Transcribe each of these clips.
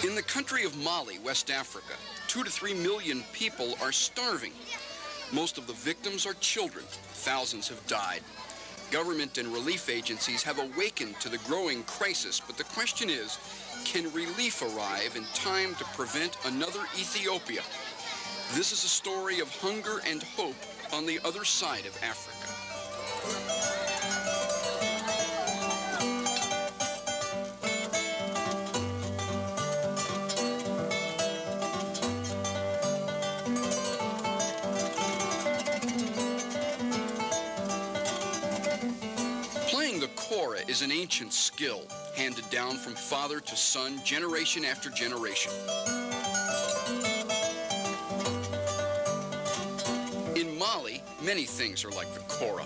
In the country of Mali, West Africa, 2 to 3 million people are starving. Most of the victims are children. Thousands have died. Government and relief agencies have awakened to the growing crisis, but the question is, can relief arrive in time to prevent another Ethiopia? This is a story of hunger and hope on the other side of Africa. Playing the kora is an ancient skill, handed down from father to son, generation after generation. In Mali, many things are like the kora.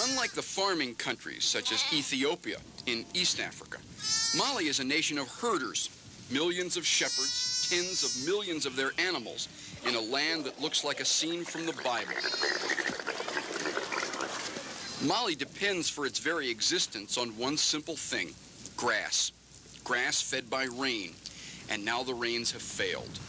Unlike the farming countries such as Ethiopia in East Africa, Mali is a nation of herders, millions of shepherds, tens of millions of their animals, in a land that looks like a scene from the Bible. Mali depends for its very existence on one simple thing, grass. Grass fed by rain, and now the rains have failed.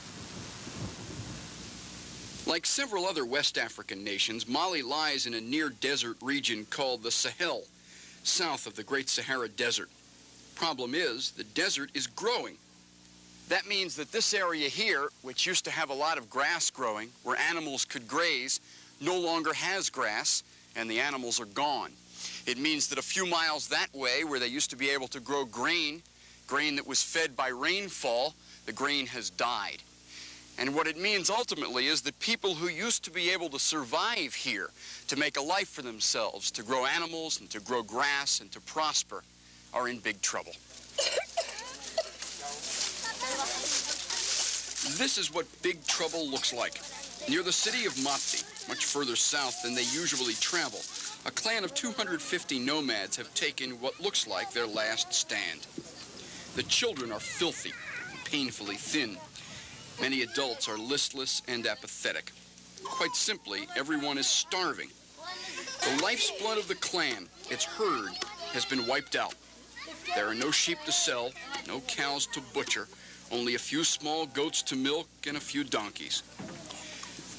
Like several other West African nations, Mali lies in a near-desert region called the Sahel, south of the Great Sahara Desert. Problem is, the desert is growing. That means that this area here, which used to have a lot of grass growing, where animals could graze, no longer has grass, and the animals are gone. It means that a few miles that way, where they used to be able to grow grain that was fed by rainfall, the grain has died. And what it means ultimately is that people who used to be able to survive here, to make a life for themselves, to grow animals and to grow grass and to prosper, are in big trouble. This is what big trouble looks like. Near the city of Mopti, much further south than they usually travel, a clan of 250 nomads have taken what looks like their last stand. The children are filthy, painfully thin. Many adults are listless and apathetic. Quite simply, everyone is starving. The life's blood of the clan, its herd, has been wiped out. There are no sheep to sell, no cows to butcher, only a few small goats to milk and a few donkeys.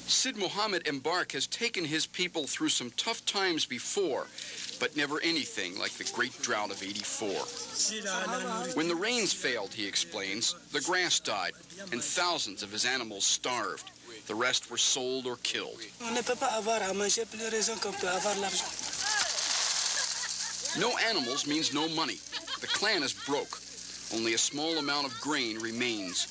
Sid Mohammed Embark has taken his people through some tough times before, but never anything like the great drought of '84. When the rains failed, he explains, the grass died, and thousands of his animals starved. The rest were sold or killed. No animals means no money. The clan is broke. Only a small amount of grain remains.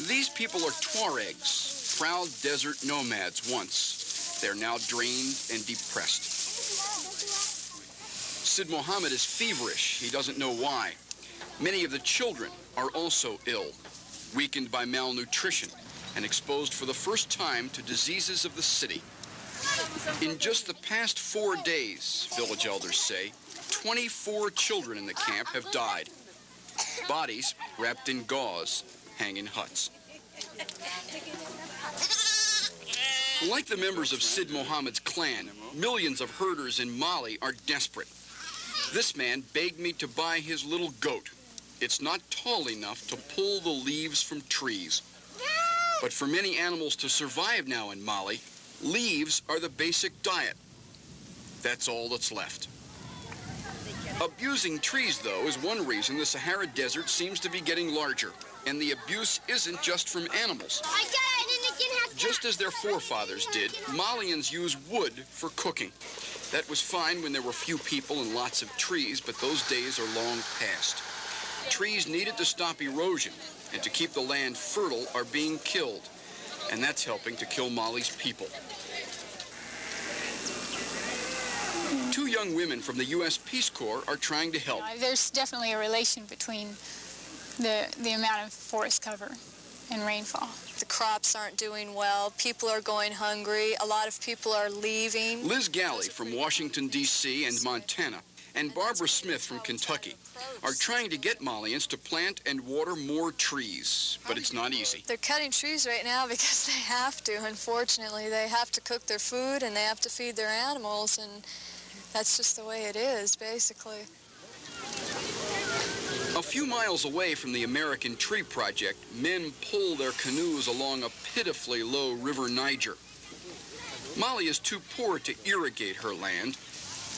These people are Tuaregs, proud desert nomads once. They're now drained and depressed. Sid Mohammed is feverish. He doesn't know why. Many of the children are also ill, weakened by malnutrition, and exposed for the first time to diseases of the city. In just the past 4 days, village elders say, 24 children in the camp have died. Bodies, wrapped in gauze, hang in huts. Like the members of Sid Mohammed's clan, millions of herders in Mali are desperate. This man begged me to buy his little goat. It's not tall enough to pull the leaves from trees. But for many animals to survive now in Mali, leaves are the basic diet. That's all that's left. Abusing trees, though, is one reason the Sahara Desert seems to be getting larger. And the abuse isn't just from animals. Just as their forefathers did, Malians use wood for cooking. That was fine when there were few people and lots of trees, but those days are long past. Trees needed to stop erosion and to keep the land fertile are being killed. And that's helping to kill Mali's people. 2 young women from the U.S. Peace Corps are trying to help. There's definitely a relation between the amount of forest cover and rainfall. The crops aren't doing well. People are going hungry. A lot of people are leaving. Liz Galley from Washington, D.C. and Montana, and Barbara Smith from Kentucky are trying to get Malians to plant and water more trees, but it's not easy. They're cutting trees right now because they have to, unfortunately. They have to cook their food and they have to feed their animals, and that's just the way it is, basically. A few miles away from the American Tree Project, men pull their canoes along a pitifully low River Niger. Molly is too poor to irrigate her land,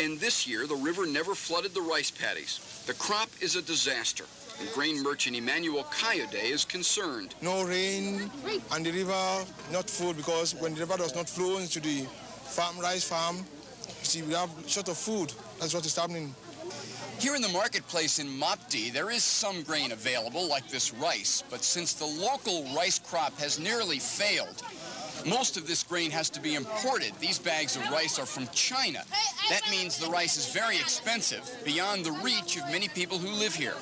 and this year the river never flooded the rice paddies. The crop is a disaster, and grain merchant Emmanuel Kayode is concerned. No rain, and the river not full, because when the river does not flow into the rice farm, you see, we have short of food. That's what is happening. Here in the marketplace in Mopti, there is some grain available, like this rice, but since the local rice crop has nearly failed, most of this grain has to be imported. These bags of rice are from China. That means the rice is very expensive, beyond the reach of many people who live here.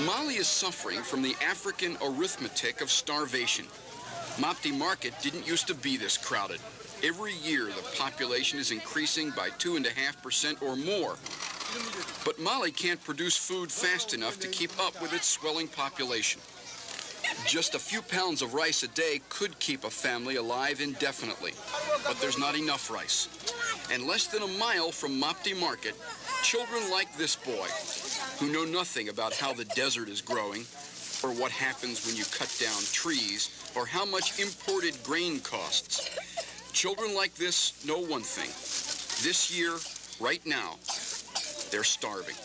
Mali is suffering from the African arithmetic of starvation. Mopti Market didn't used to be this crowded. Every year, the population is increasing by 2.5% or more. But Mali can't produce food fast enough to keep up with its swelling population. Just a few pounds of rice a day could keep a family alive indefinitely, but there's not enough rice. And less than a mile from Mopti Market, children like this boy, who know nothing about how the desert is growing, or what happens when you cut down trees, or how much imported grain costs. Children like this know one thing. This year, right now, they're starving.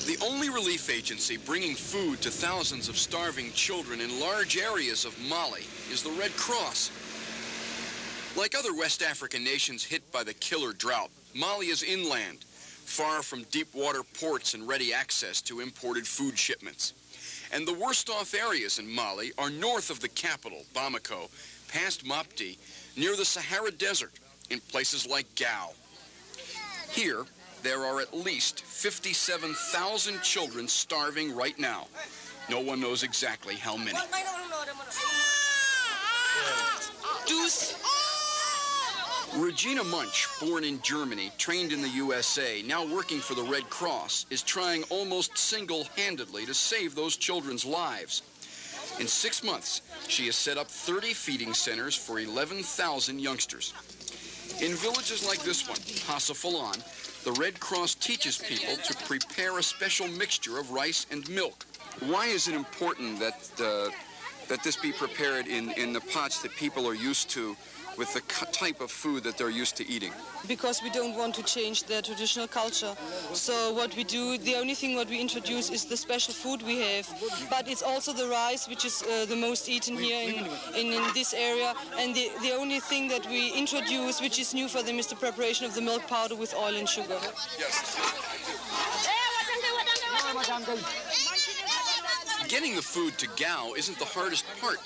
The only relief agency bringing food to thousands of starving children in large areas of Mali is the Red Cross. Like other West African nations hit by the killer drought, Mali is inland, far from deep water ports and ready access to imported food shipments. And the worst off areas in Mali are north of the capital, Bamako, past Mopti, near the Sahara Desert, in places like Gao. Here, there are at least 57,000 children starving right now. No one knows exactly how many. Regina Munch, born in Germany, trained in the USA, now working for the Red Cross, is trying almost single-handedly to save those children's lives. In 6 months, she has set up 30 feeding centers for 11,000 youngsters. In villages like this one, Hassafalan, the Red Cross teaches people to prepare a special mixture of rice and milk. Why is it important that this be prepared in the pots that people are used to, with the type of food that they're used to eating? Because we don't want to change their traditional culture. So what we do, the only thing what we introduce is the special food we have. But it's also the rice, which is the most eaten here in this area. And the only thing that we introduce, which is new for them, is the preparation of the milk powder with oil and sugar. Yes. Getting the food to Gao isn't the hardest part.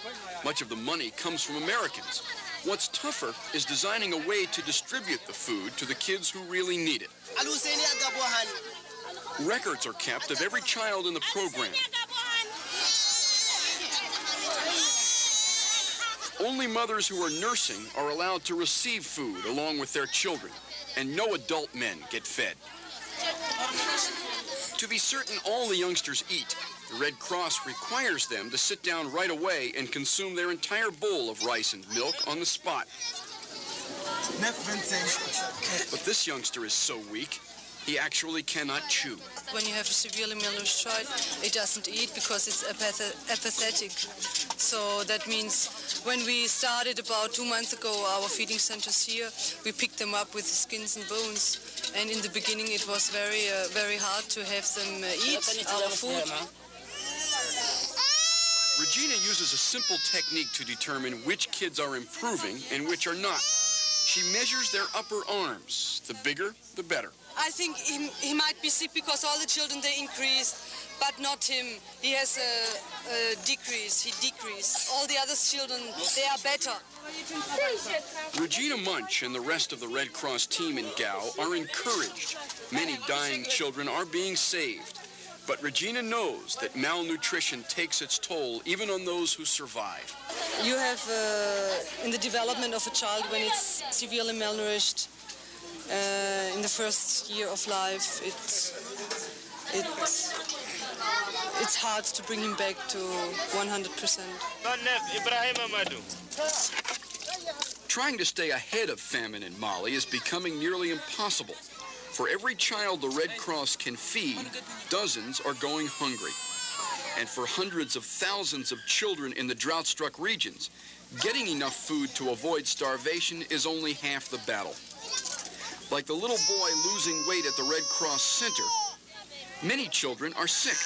Much of the money comes from Americans. What's tougher is designing a way to distribute the food to the kids who really need it. Records are kept of every child in the program. Only mothers who are nursing are allowed to receive food along with their children, and no adult men get fed. To be certain all the youngsters eat, the Red Cross requires them to sit down right away and consume their entire bowl of rice and milk on the spot. But this youngster is so weak, he actually cannot chew. When you have a severely malnourished child, it doesn't eat because it's apathetic. So that means when we started about 2 months ago our feeding centers here, we picked them up with the skins and bones. And in the beginning it was very hard to have them eat our food. Regina uses a simple technique to determine which kids are improving and which are not. She measures their upper arms. The bigger, the better. I think he might be sick because all the children, they increased, but not him. He has a decrease. He decreased. All the other children, they are better. Regina Munch and the rest of the Red Cross team in Gao are encouraged. Many dying children are being saved. But Regina knows that malnutrition takes its toll even on those who survive. You have, in the development of a child, when it's severely malnourished, in the first year of life, it's hard to bring him back to 100%. Trying to stay ahead of famine in Mali is becoming nearly impossible. For every child the Red Cross can feed, dozens are going hungry. And for hundreds of thousands of children in the drought-struck regions, getting enough food to avoid starvation is only half the battle. Like the little boy losing weight at the Red Cross Center, many children are sick.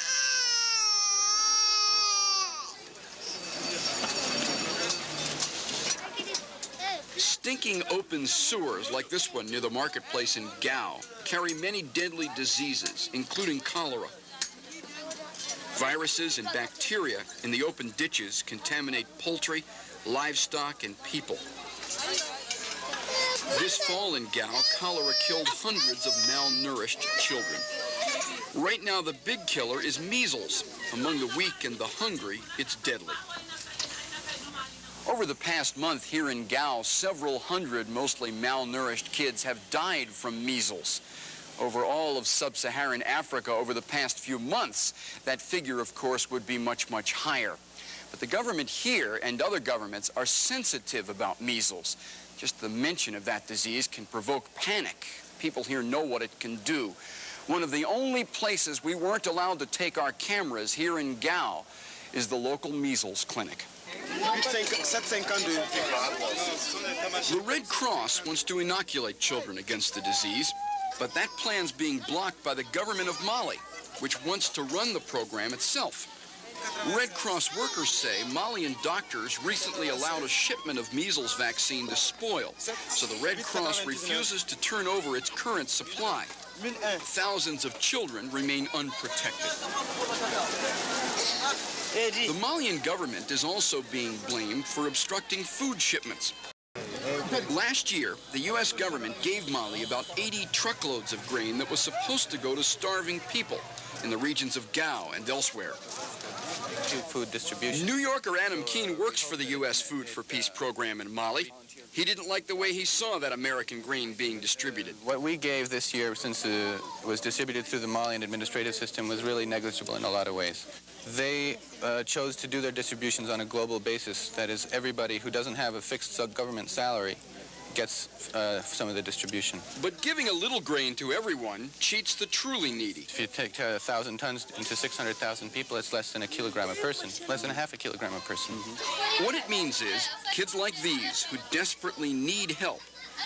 Stinking open sewers like this one near the marketplace in Gao carry many deadly diseases, including cholera. Viruses and bacteria in the open ditches contaminate poultry, livestock, and people. This fall in Gao, cholera killed hundreds of malnourished children. Right now, the big killer is measles. Among the weak and the hungry, it's deadly. Over the past month here in Gao, several hundred mostly malnourished kids have died from measles. Over all of sub-Saharan Africa over the past few months, that figure, of course, would be much, much higher. But the government here and other governments are sensitive about measles. Just the mention of that disease can provoke panic. People here know what it can do. One of the only places we weren't allowed to take our cameras here in Gao is the local measles clinic. The Red Cross wants to inoculate children against the disease, but that plan's being blocked by the government of Mali, which wants to run the program itself. Red Cross workers say Malian doctors recently allowed a shipment of measles vaccine to spoil, so the Red Cross refuses to turn over its current supply. Thousands of children remain unprotected. The Malian government is also being blamed for obstructing food shipments. Last year, the U.S. government gave Mali about 80 truckloads of grain that was supposed to go to starving people in the regions of Gao and elsewhere. Food distribution. New Yorker Adam Keene works for the U.S. Food for Peace program in Mali. He didn't like the way he saw that American grain being distributed. What we gave this year, since it was distributed through the Malian administrative system, was really negligible in a lot of ways. They chose to do their distributions on a global basis. That is, everybody who doesn't have a fixed government salary gets some of the distribution. But giving a little grain to everyone cheats the truly needy. If you take 1,000 tons into 600,000 people, it's less than a kilogram a person, less than a half a kilogram a person. What it means is kids like these who desperately need help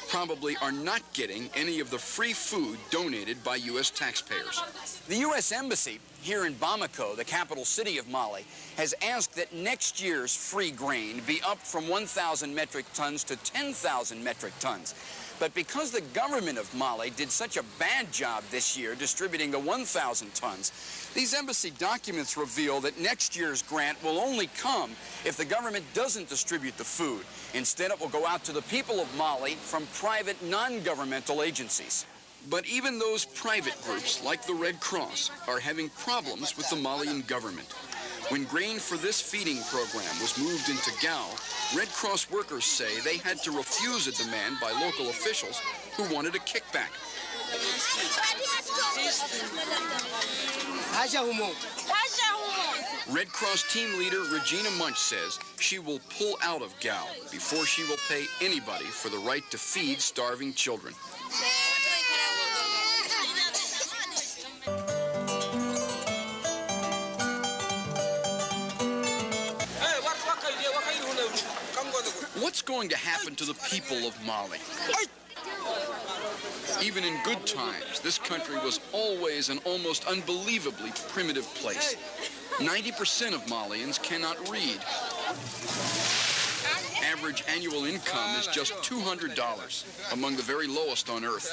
probably are not getting any of the free food donated by U.S. taxpayers. The U.S. Embassy here in Bamako, the capital city of Mali, has asked that next year's free grain be up from 1,000 metric tons to 10,000 metric tons. But because the government of Mali did such a bad job this year distributing the 1,000 tons, these embassy documents reveal that next year's grant will only come if the government doesn't distribute the food. Instead, it will go out to the people of Mali from private non-governmental agencies. But even those private groups, like the Red Cross, are having problems with the Malian government. When grain for this feeding program was moved into Gao, Red Cross workers say they had to refuse a demand by local officials who wanted a kickback. Red Cross team leader Regina Munch says she will pull out of Gao before she will pay anybody for the right to feed starving children. What's going to happen to the people of Mali? Even in good times, this country was always an almost unbelievably primitive place. 90% of Malians cannot read. Average annual income is just $200, among the very lowest on earth.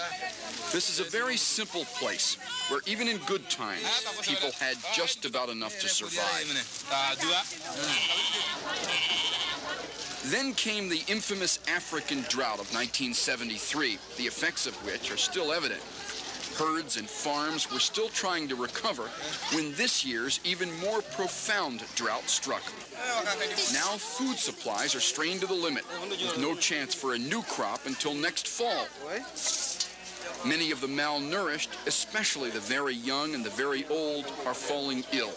This is a very simple place, where even in good times, people had just about enough to survive. Then came the infamous African drought of 1973, the effects of which are still evident. Herds and farms were still trying to recover when this year's even more profound drought struck. Now food supplies are strained to the limit, with no chance for a new crop until next fall. Many of the malnourished, especially the very young and the very old, are falling ill.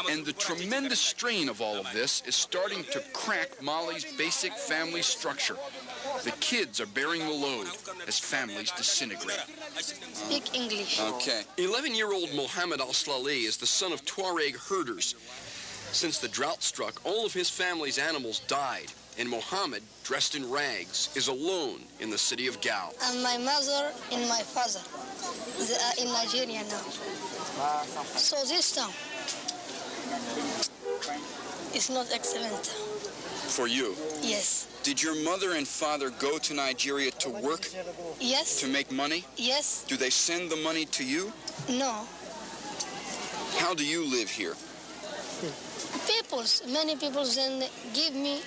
And the tremendous strain of all of this is starting to crack Mali's basic family structure. The kids are bearing the load as families disintegrate. Speak English. Okay. 11-year-old Mohammed al-Slali is the son of Tuareg herders. Since the drought struck, all of his family's animals died, and Mohammed, dressed in rags, is alone in the city of Gao. And my mother and my father, they are in Nigeria now. So this town is not excellent. For you? Yes. Did your mother and father go to Nigeria to work? Yes. To make money? Yes. Do they send the money to you? No. How do you live here? Many people then give me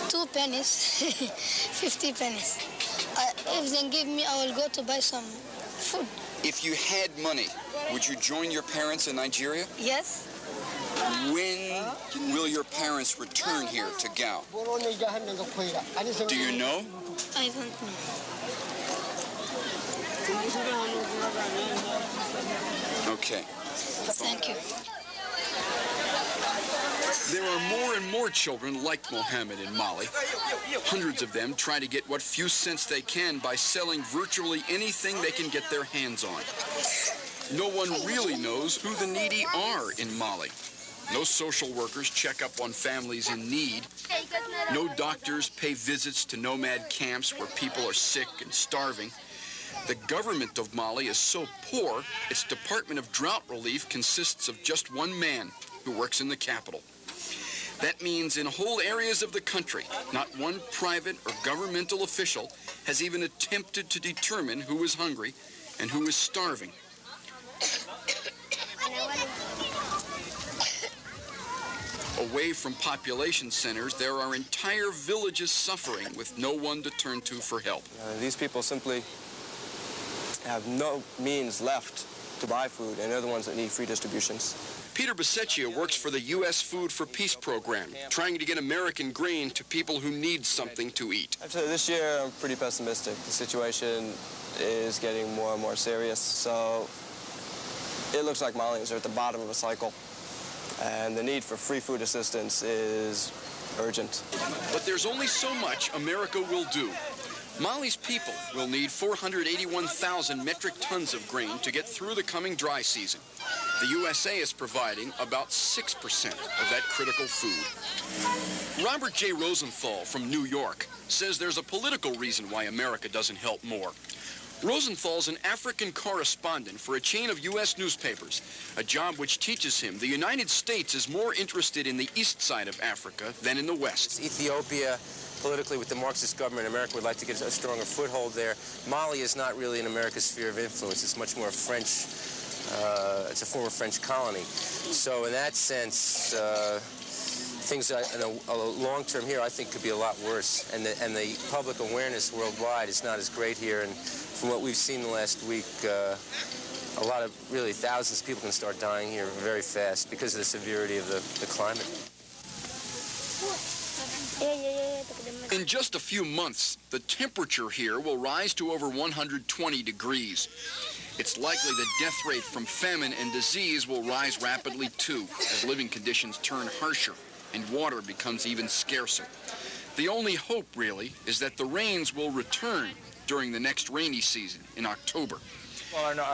2 pennies, 50 pennies. If they give me, I will go to buy some food. If you had money, would you join your parents in Nigeria? Yes. When will your parents return here to Gao? Do you know? I don't know. Okay. Thank you. There are more and more children like Mohammed in Mali. Hundreds of them try to get what few cents they can by selling virtually anything they can get their hands on. No one really knows who the needy are in Mali. No social workers check up on families in need. No doctors pay visits to nomad camps where people are sick and starving. The government of Mali is so poor, its Department of Drought Relief consists of just one man who works in the capital. That means in whole areas of the country, not one private or governmental official has even attempted to determine who is hungry and who is starving. Away from population centers, there are entire villages suffering with no one to turn to for help. These people simply have no means left to buy food, and they're the ones that need free distributions. Peter Bisecchia works for the U.S. Food for Peace program, trying to get American grain to people who need something to eat. Actually, this year I'm pretty pessimistic. The situation is getting more and more serious, so it looks like Malians are at the bottom of a cycle, and the need for free food assistance is urgent. But there's only so much America will do. Mali's people will need 481,000 metric tons of grain to get through the coming dry season. The USA is providing about 6% of that critical food. Robert J. Rosenthal from New York says there's a political reason why America doesn't help more. Rosenthal's an African correspondent for a chain of U.S. newspapers, a job which teaches him the United States is more interested in the east side of Africa than in the west. Ethiopia, politically with the Marxist government, America would like to get a stronger foothold there. Mali is not really in America's sphere of influence. It's much more French. It's a former French colony. So in that sense, things in a long term here, I think, could be a lot worse. And the public awareness worldwide is not as great here. And from what we've seen the last week, a lot of, really, thousands of people can start dying here very fast because of the severity of the climate. In just a few months, the temperature here will rise to over 120 degrees. It's likely the death rate from famine and disease will rise rapidly too, as living conditions turn harsher and water becomes even scarcer. The only hope, really, is that the rains will return during the next rainy season in October.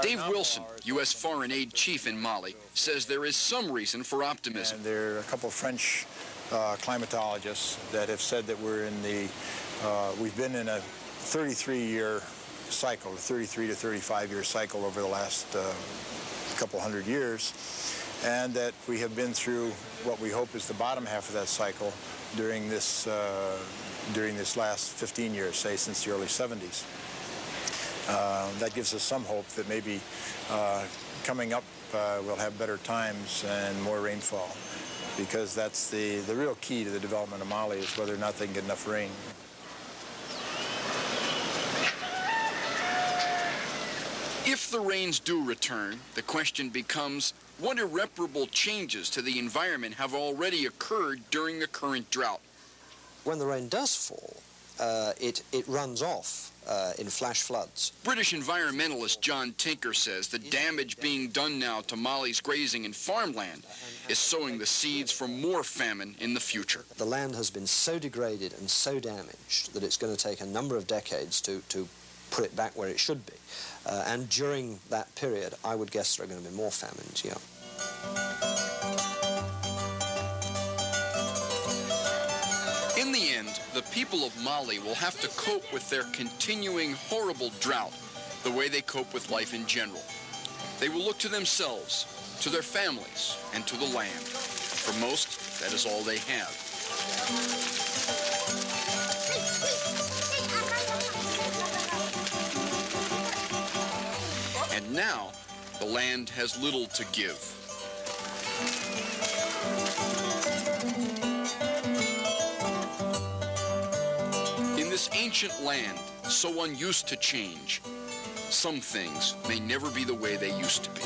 Dave Wilson, U.S. Foreign Aid Chief in Mali, says there is some reason for optimism. And there are a couple of French climatologists that have said that we're in the, we've been in a 33-year cycle, a 33 to 35-year cycle over the last couple hundred years, and that we have been through what we hope is the bottom half of that cycle during this last 15 years, say since the early 70s. That gives us some hope that maybe coming up we'll have better times and more rainfall, because that's the real key to the development of Mali, is whether or not they can get enough rain. If the rains do return, the question becomes, what irreparable changes to the environment have already occurred during the current drought? When the rain does fall, it runs off in flash floods. British environmentalist John Tinker says the damage being done now to Mali's grazing and farmland is sowing the seeds for more famine in the future. The land has been so degraded and so damaged that it's going to take a number of decades to put it back where it should be. And during that period, I would guess there are going to be more famines, yeah. In the end, the people of Mali will have to cope with their continuing horrible drought the way they cope with life in general. They will look to themselves, to their families, and to the land. For most, that is all they have. And now, the land has little to give. In this ancient land, so unused to change, some things may never be the way they used to be.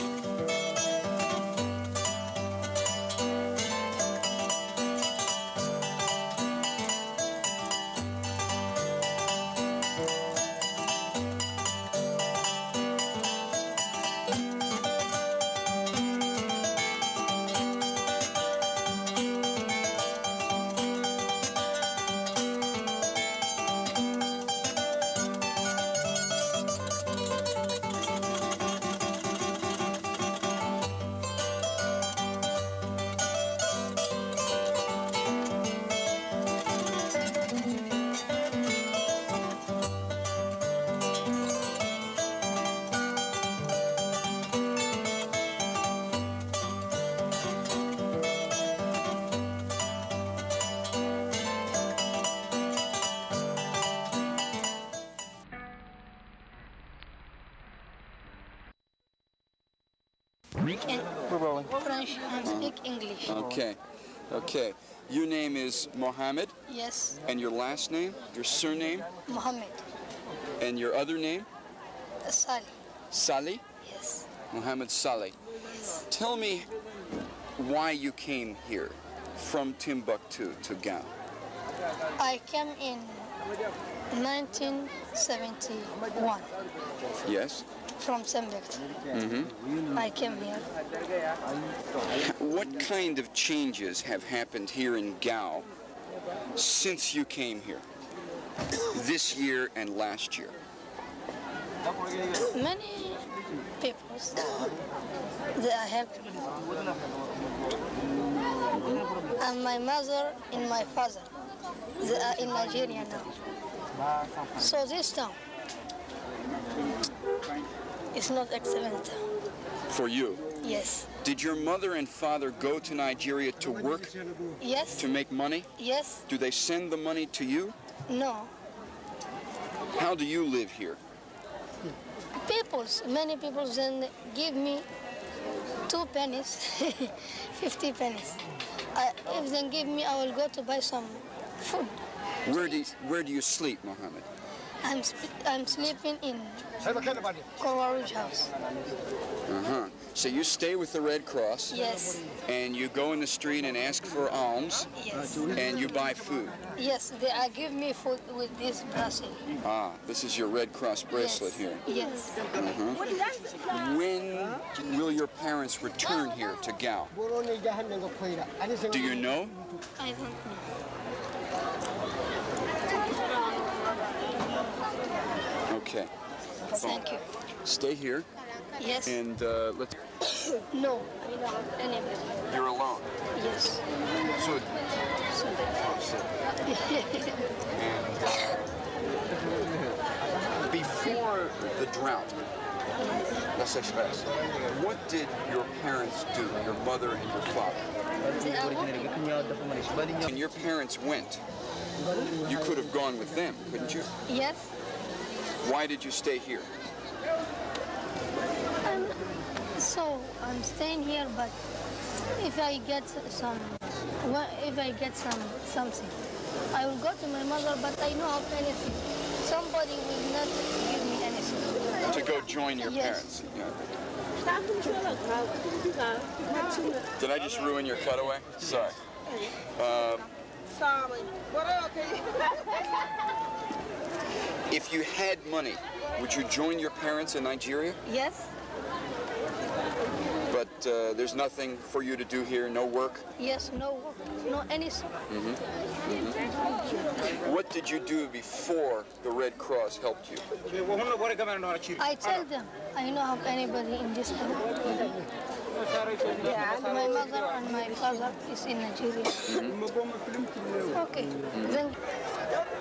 French and speak English. Okay. Okay. Your name is Mohammed? Yes. And your last name? Your surname? Mohammed. And your other name? Sally. Sally? Yes. Mohammed Sally. Yes. Tell me why you came here from Timbuktu to Gao. I came in 1971. Yes? From Timbuktu. Mm-hmm. I came here. What kind of changes have happened here in Gao since you came here? This year and last year? Many people they are helping me. And my mother and my father, they are in Nigeria now. So this town is not excellent. For you? Yes. Did your mother and father go to Nigeria to work? Yes. To make money? Yes. Do they send the money to you? No. How do you live here? Many people then give me 2 pennies, 50 pennies. If they give me, I will go to buy some food. Where do you sleep, Mohammed? I'm sleeping in Rouge house. Uh-huh. So you stay with the Red Cross? Yes. And you go in the street and ask for alms? Yes. And you buy food? Yes, they give me food with this bracelet. Ah, this is your Red Cross bracelet yes. here? Yes. Uh-huh. When will your parents return here to Gao? Do you know? I don't know. Okay. Thank you. Stay here. Yes. And let's... No, I don't have anybody. You're alone? Yes. So... And before the drought, what did your parents do, your mother and your father? When your parents went, you could have gone with them, couldn't you? Yes. Why did you stay here? So I'm staying here, but if I get something, I will go to my mother. But I don't have anything. Somebody will not give me anything. to go join your parents. Yeah. Did I just ruin your cutaway? Sorry. If you had money, would you join your parents in Nigeria? Yes. But there's nothing for you to do here, no work? Yes, no work, no anything. What did you do before the Red Cross helped you? I tell them I don't have anybody in this country. My mother and my father is in Nigeria. Okay, then